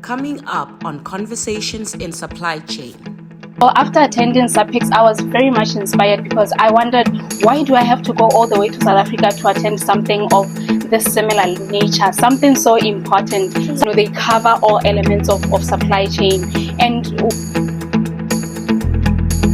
coming up on Conversations in Supply Chain. Well, after attending SAPEX, I was very much inspired because I wondered, why do I have to go all the way to South Africa to attend something of this similar nature, something so important? So they cover all elements of supply chain. And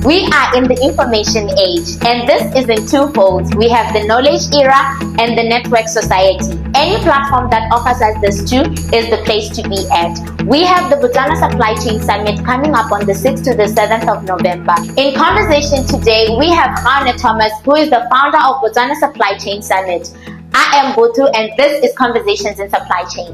we are in the information age, and this is in two folds. We have the knowledge era and the network society. Any platform that offers us this too is the place to be at. We have the Botswana Supply Chain Summit coming up on the 6th to the 7th of November. In conversation today, we have Hannah Thomas, who is the founder of Botswana Supply Chain Summit. I am Botu, and this is Conversations in Supply Chain.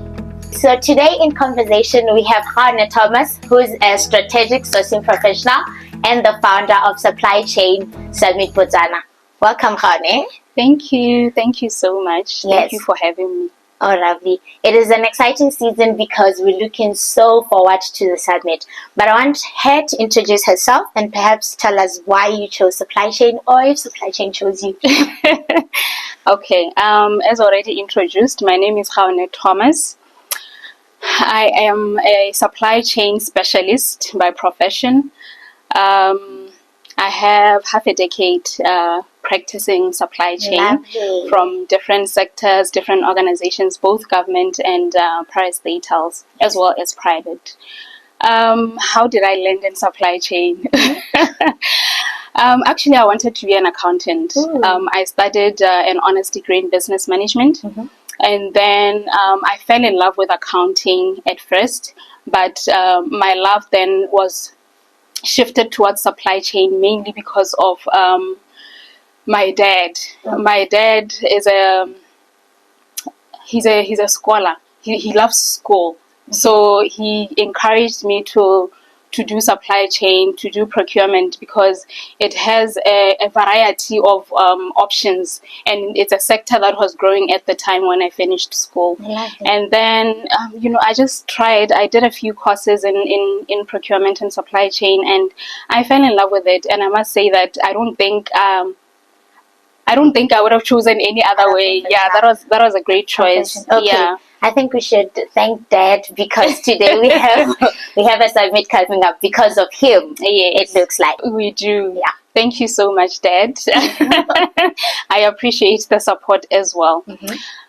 So today in conversation, we have Hannah Thomas, who is a strategic sourcing professional and the founder of Supply Chain Summit Botswana. Welcome, Hannah. Thank you so much. Yes. Thank you for having me. Oh, lovely. It is an exciting season because we're looking so forward to the summit. But I want her to introduce herself and perhaps tell us why you chose supply chain, or if supply chain chose you. Okay, as already introduced, my name is Hannah Thomas. I am a supply chain specialist by profession. I have half a decade practicing supply chain. Lovely. From different sectors, different organizations, both government and parastatals, as well as private. How did I land in supply chain? Actually, I wanted to be an accountant. I studied an honors degree in business management. And then I fell in love with accounting at first, but my love then was shifted towards supply chain mainly because of my dad. My dad is he's a scholar. He loves school, so he encouraged me to do supply chain, to do procurement, because it has a variety of options, and it's a sector that was growing at the time when I finished school. And then, I just tried. I did a few courses in procurement and supply chain, and I fell in love with it. And I must say that I don't think I would have chosen any other way. Yeah, that was a great choice. Okay. Yeah. I think we should thank Dad, because today we have a summit coming up because of him. Yes. It looks like We do. Yeah. Thank you so much, Dad. I appreciate the support as well.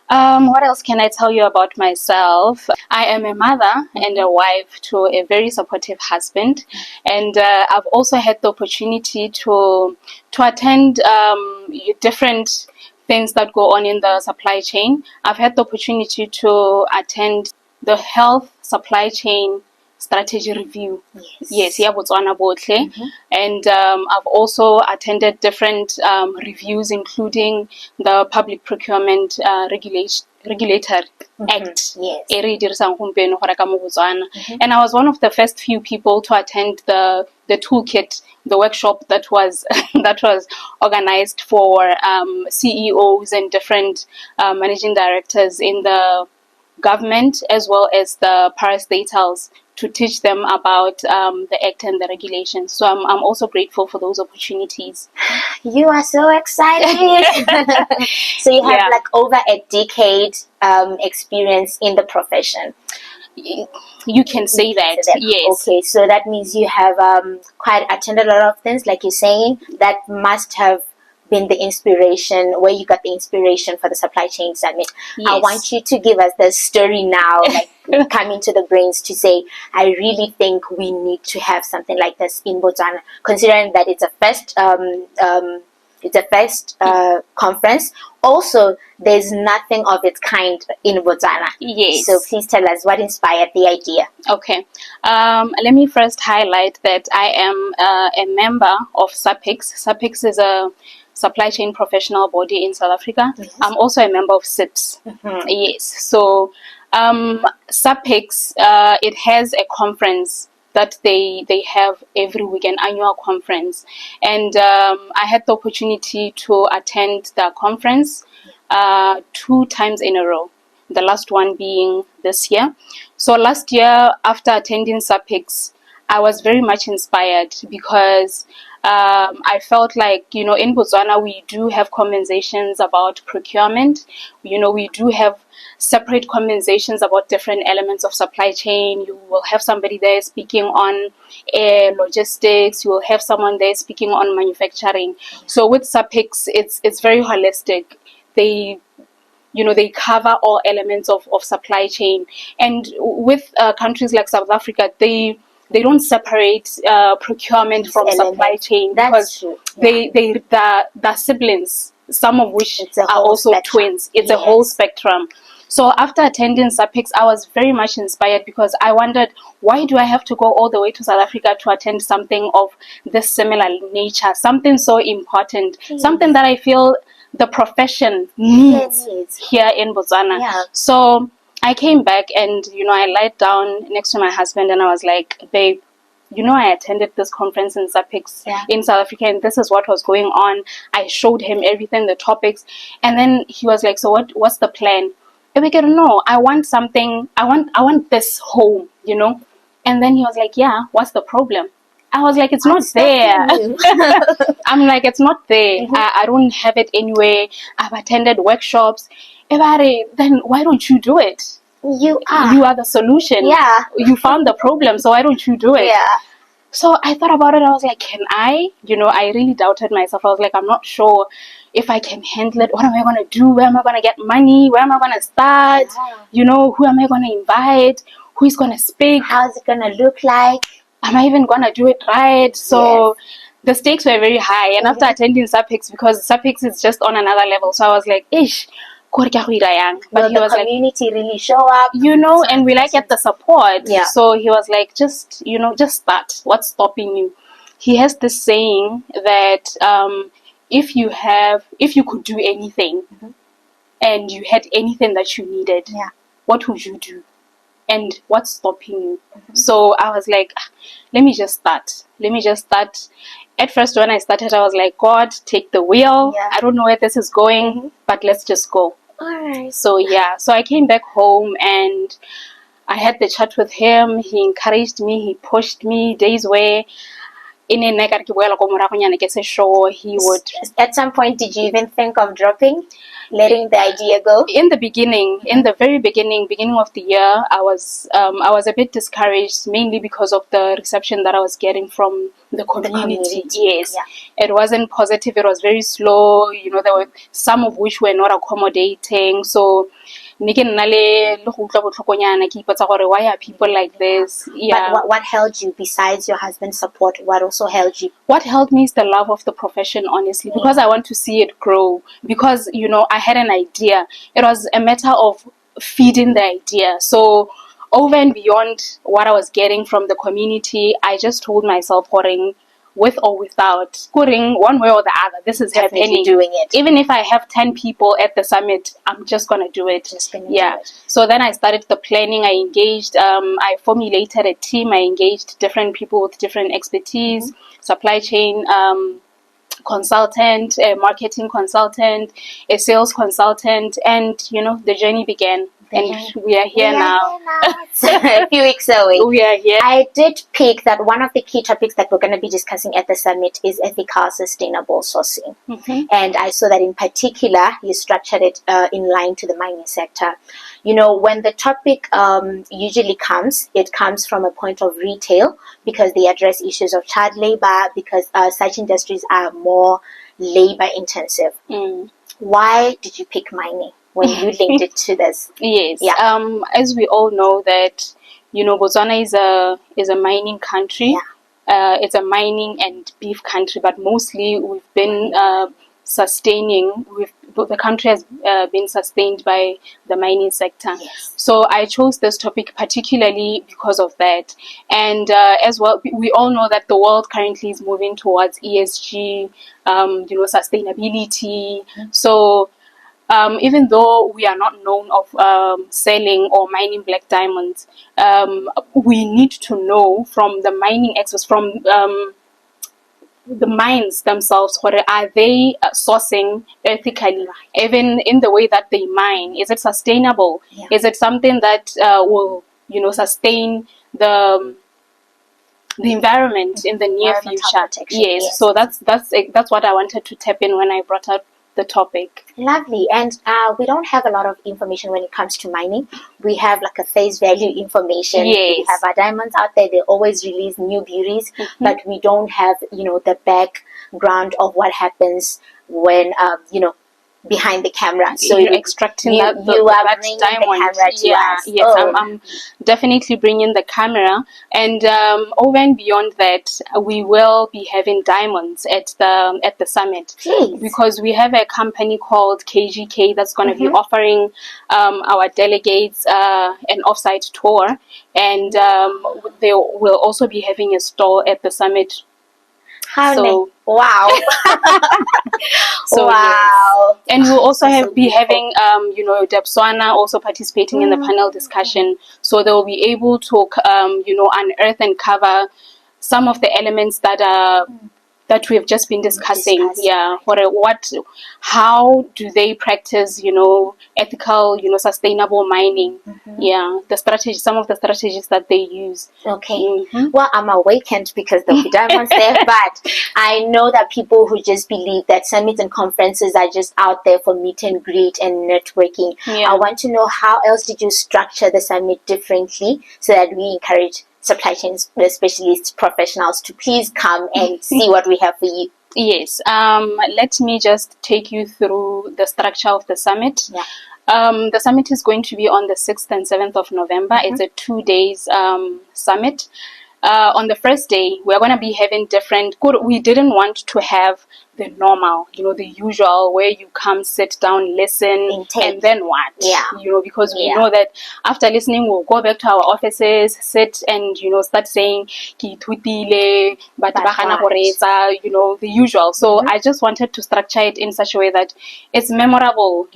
What else can I tell you about myself? I am a mother and a wife to a very supportive husband, and I've also had the opportunity to attend different things that go on in the supply chain. I've had the opportunity to attend the health supply chain strategy review. Yes, yeah, Botswana botlhe. And I've also attended different reviews, including the Public Procurement Regulator Act. Yes. And I was one of the first few people to attend the toolkit, the workshop that was organized for CEOs and different managing directors in the government, as well as the parastatals, to teach them about the act and the regulations. So I'm also grateful for those opportunities. You are so excited. So you have like over a decade experience in the profession. You can say that. Yes. Okay, so that means you have quite attended a lot of things, like you're saying. That must have been the inspiration, where you got the inspiration for the supply chain summit. Yes. I want you to give us the story now, like coming to the brains to say, I really think we need to have something like this in Botswana, considering that it's a first conference. Also, there's nothing of its kind in Botswana. Yes. So please tell us what inspired the idea. Okay. Let me first highlight that I am a member of SAPEX. SAPEX is a supply chain professional body in South Africa. Yes. I'm also a member of SIPS. Yes. So SAPEX, it has a conference that they have every week, an annual conference. And I had the opportunity to attend the conference 2 times in a row, the last one being this year. So last year, after attending SAPEX, I was very much inspired because I felt like, in Botswana, we do have conversations about procurement. We do have separate conversations about different elements of supply chain. You will have somebody there speaking on air logistics. You will have someone there speaking on manufacturing. So with SAPEX, it's very holistic. They cover all elements of supply chain. And with countries like South Africa, they don't separate procurement from supply chain. That's true. Yeah. They're siblings, some of which are also spectrum. twins. It's a whole spectrum. So after attending SAPEX, I was very much inspired because I wondered, why do I have to go all the way to South Africa to attend something of this similar nature, something so important, something that I feel the profession needs here in Botswana. Yeah. So I came back and, I lied down next to my husband and I was like, babe, I attended this conference in SAPEX in South Africa and this is what was going on. I showed him everything, the topics. And then he was like, so what's the plan? And we go, no, I want something. I want this home, And then he was like, yeah, what's the problem? I was like, it's not there. I'm like, it's not there. I don't have it anyway. I've attended workshops. Then why don't you do it? You are the solution. Yeah. You found the problem, so why don't you do it? Yeah. So I thought about it. I was like, can I? I really doubted myself. I was like, I'm not sure if I can handle it. What am I going to do? Where am I going to get money? Where am I going to start? Who am I going to invite? Who is going to speak? How's it going to look like? Am I even going to do it right? So the stakes were very high. And after attending SAPEX, because SAPEX is just on another level, so I was like, ish. But he was the community like, really show up, and we get the support. Yeah. So he was like, just start. What's stopping you? He has this saying that if you could do anything and you had anything that you needed, what would you do? And what's stopping you? So I was like, let me just start. At first, when I started, I was like, God, take the wheel. I don't know where this is going, but let's just go. All right. So I came back home and I had the chat with him. He encouraged me. He pushed me days where he would. At some point, did you even think of dropping? Letting the idea go? In the beginning, in the very beginning of the year, I was a bit discouraged, mainly because of the reception that I was getting from the community. Yes, it wasn't positive. It was very slow. There were some of which were not accommodating. So, why are people like this? But what held you besides your husband's support? What also held you? What held me is the love of the profession, honestly, because I want to see it grow. Because, I had an idea. It was a matter of feeding the idea. So over and beyond what I was getting from the community, I just told myself, with or without, one way or the other, this is happening. Doing it. Even if I have 10 people at the summit, I'm just going to do it. Do it. So then I started the planning. I engaged, I formulated a team. I engaged different people with different expertise, supply chain consultant, a marketing consultant, a sales consultant, and, the journey began. And we are here now. A few weeks away. We are here. I did pick that one of the key topics that we're going to be discussing at the summit is ethical, sustainable sourcing. And I saw that in particular, you structured it in line to the mining sector. When the topic usually comes, it comes from a point of retail because they address issues of child labor because such industries are more labor intensive. Why did you pick mining when you linked it to this? Yes. As we all know that, Botswana is a mining country. It's a mining and beef country, but mostly we've been the country has been sustained by the mining sector. So I chose this topic particularly because of that. And as well, we all know that the world currently is moving towards ESG, sustainability. So even though we are not known of selling or mining black diamonds, we need to know from the mining experts, from the mines themselves, are they sourcing ethically, even in the way that they mine? Is it sustainable? Is it something that will sustain the the environment in the near Environmental future. protection, Yes. yes. So that's what I wanted to tap in when I brought up the topic. Lovely. And we don't have a lot of information when it comes to mining. We have like a face value information. Yes. We have our diamonds out there. They always release new beauties, but we don't have, the background of what happens when, behind the camera. So you're extracting that bringing diamond. the camera to us. Yes, I'm definitely bringing the camera, and over and beyond that, we will be having diamonds at the summit. Jeez. Because we have a company called KGK that's going to be offering our delegates an offsite tour, and they will also be having a stall at the summit. Wow. So, wow. Yes. And we'll also be having, Botswana also participating in the panel discussion. So they'll be able to, unearth and cover some of the elements that we've just been discussing. Yeah. How do they practice, ethical, sustainable mining? Yeah. Some of the strategies that they use. Okay. Well, I'm awakened because there'll be diamonds there, but I know that people who just believe that summits and conferences are just out there for meet and greet and networking. Yeah. I want to know, how else did you structure the summit differently so that we encourage supply chain specialists, professionals to please come and see what we have for you? Yes. Let me just take you through the structure of the summit. Yeah. The summit is going to be on the 6th and 7th of November. It's a 2 days summit. On the first day, we're going to be having we didn't want to have the normal, the usual, where you come, sit down, listen, and then what? Yeah. Because we know that after listening, we'll go back to our offices, sit and, start saying, Ki ithutile, but the usual. So I just wanted to structure it in such a way that it's memorable,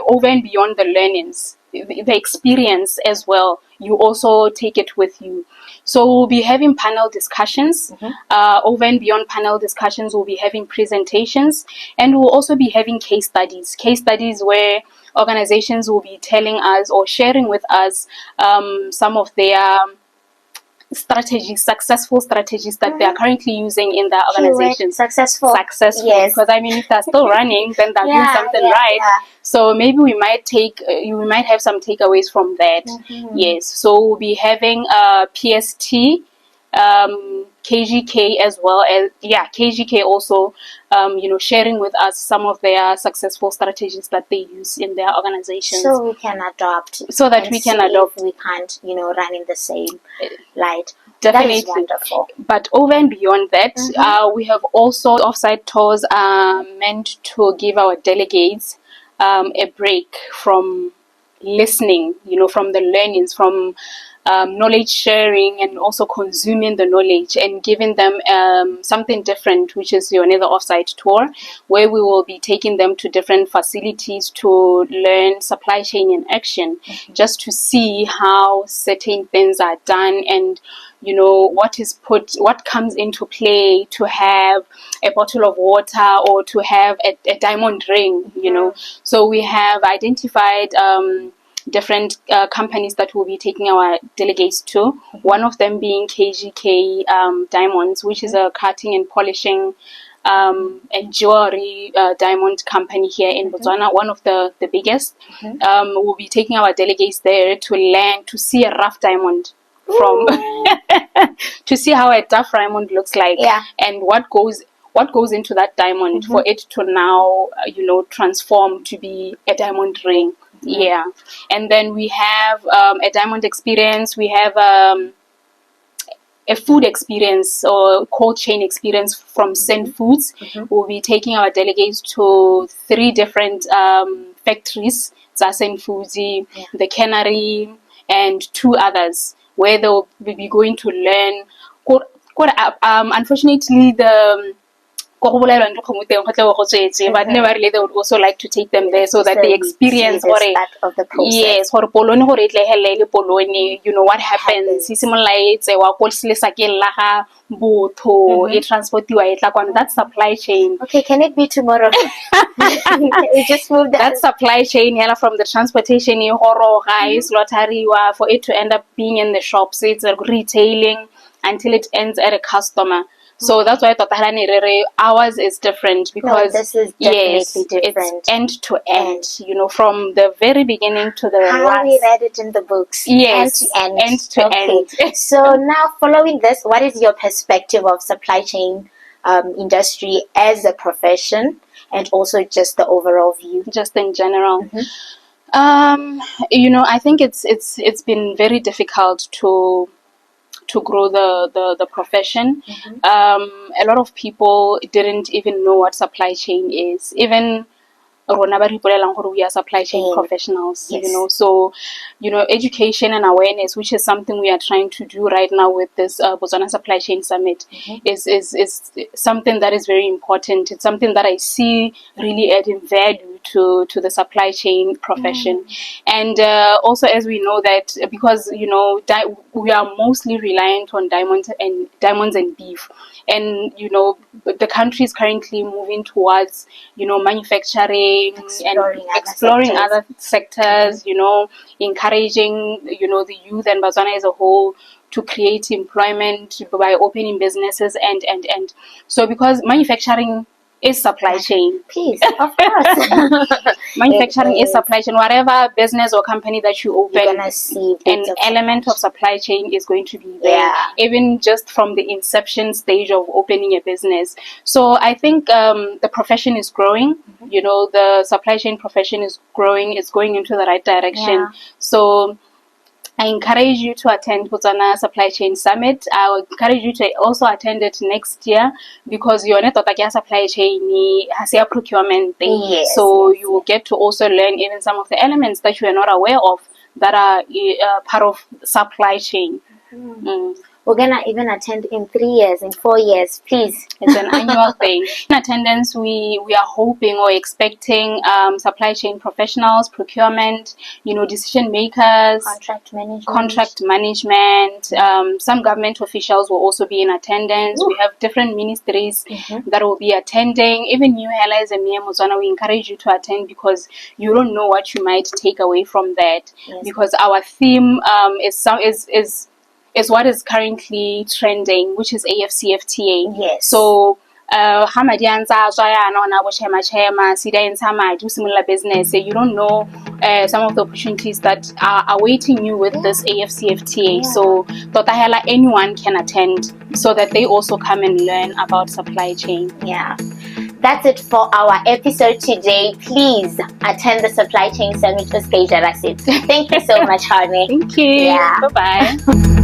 over and beyond the learnings. The experience as well, you also take it with you. So we'll be having panel discussions. Over and beyond panel discussions, we'll be having presentations, and we'll also be having case studies where organizations will be telling us or sharing with us some of their successful strategies that they are currently using in their organizations. Successful. Yes. Because if they're still running, then they're doing something right. Yeah. So maybe we might have some takeaways from that. Yes. So we'll be having PST, KGK as well as KGK also, sharing with us some of their successful strategies that they use in their organizations. So we can adopt. So that we can adopt. If we can't, run in the same light. Definitely. That is wonderful. But over and beyond that, we have also offsite tours meant to give our delegates a break from listening, from the learnings, from knowledge sharing, and also consuming the knowledge and giving them something different, which is another offsite tour, where we will be taking them to different facilities to learn supply chain in action, just to see how certain things are done and what comes into play to have a bottle of water or to have a diamond ring, So we have identified different companies that will be taking our delegates to. One of them being KGK Diamonds, which is a cutting and polishing and jewelry diamond company here in Botswana, one of the biggest. We'll be taking our delegates there to see a rough diamond to see how a rough diamond looks like, and what goes into that diamond for it to now transform to be a diamond ring. Yeah. And then we have a diamond experience. We have a food experience or cold chain experience from Sen Foods. We'll be taking our delegates to 3 different factories, Sen Foods, the Cannery, and 2 others, where they'll be going to learn. Unfortunately, but nevertheless, they would also like to take them there so that they experience of the process. Yes, what happens. That's supply chain. Okay, can it be tomorrow? We just moved that. That's supply chain from the transportation for it to end up being in the shops. It's retailing. until it ends at a customer. So that's why ours is different, because this is definitely different. It's end to end, from the very beginning to the how last. we read it in the books. Yes, end to end. So now, following this, what is your perspective of supply chain industry as a profession, and also just the overall view, just in general? I think it's been very difficult to grow the profession. A lot of people didn't even know what supply chain is. Even we are supply chain professionals, so education and awareness, which is something we are trying to do right now with this Botswana Supply Chain Summit, is something that is very important. It's something that I see really adding value to the supply chain profession. And also, as we know that, because we are mostly reliant on diamonds and beef, and the country is currently moving towards manufacturing, exploring other sectors, encouraging the youth and Botswana as a whole to create employment by opening businesses, and so, because manufacturing is supply chain. Please, of course. Manufacturing is supply chain. Whatever business or company that you open, you're gonna see an element of supply chain is going to be there, even just from the inception stage of opening a business. So I think the profession is growing. The supply chain profession is growing. It's going into the right direction. So I encourage you to attend Botswana Supply Chain Summit. I will encourage you to also attend it next year, because you're not supply chain has a procurement thing. So you will get to also learn even some of the elements that you are not aware of that are part of supply chain. We're gonna even attend in 3 years, in 4 years, please. It's an annual thing. In attendance, we are hoping or expecting supply chain professionals, procurement, decision makers, contract management. Some government officials will also be in attendance. We have different ministries that will be attending. Even new allies and me, Botswana, we encourage you to attend, because you don't know what you might take away from that. Because our theme is what is currently trending, which is AFCFTA. So do similar business. You don't know some of the opportunities that are awaiting you with this AFCFTA. So anyone can attend, so that they also come and learn about supply chain. That's it for our episode today. Please attend the Supply Chain Summit with Keija Rasit. Thank you so much, Harney. Thank you. Bye-bye.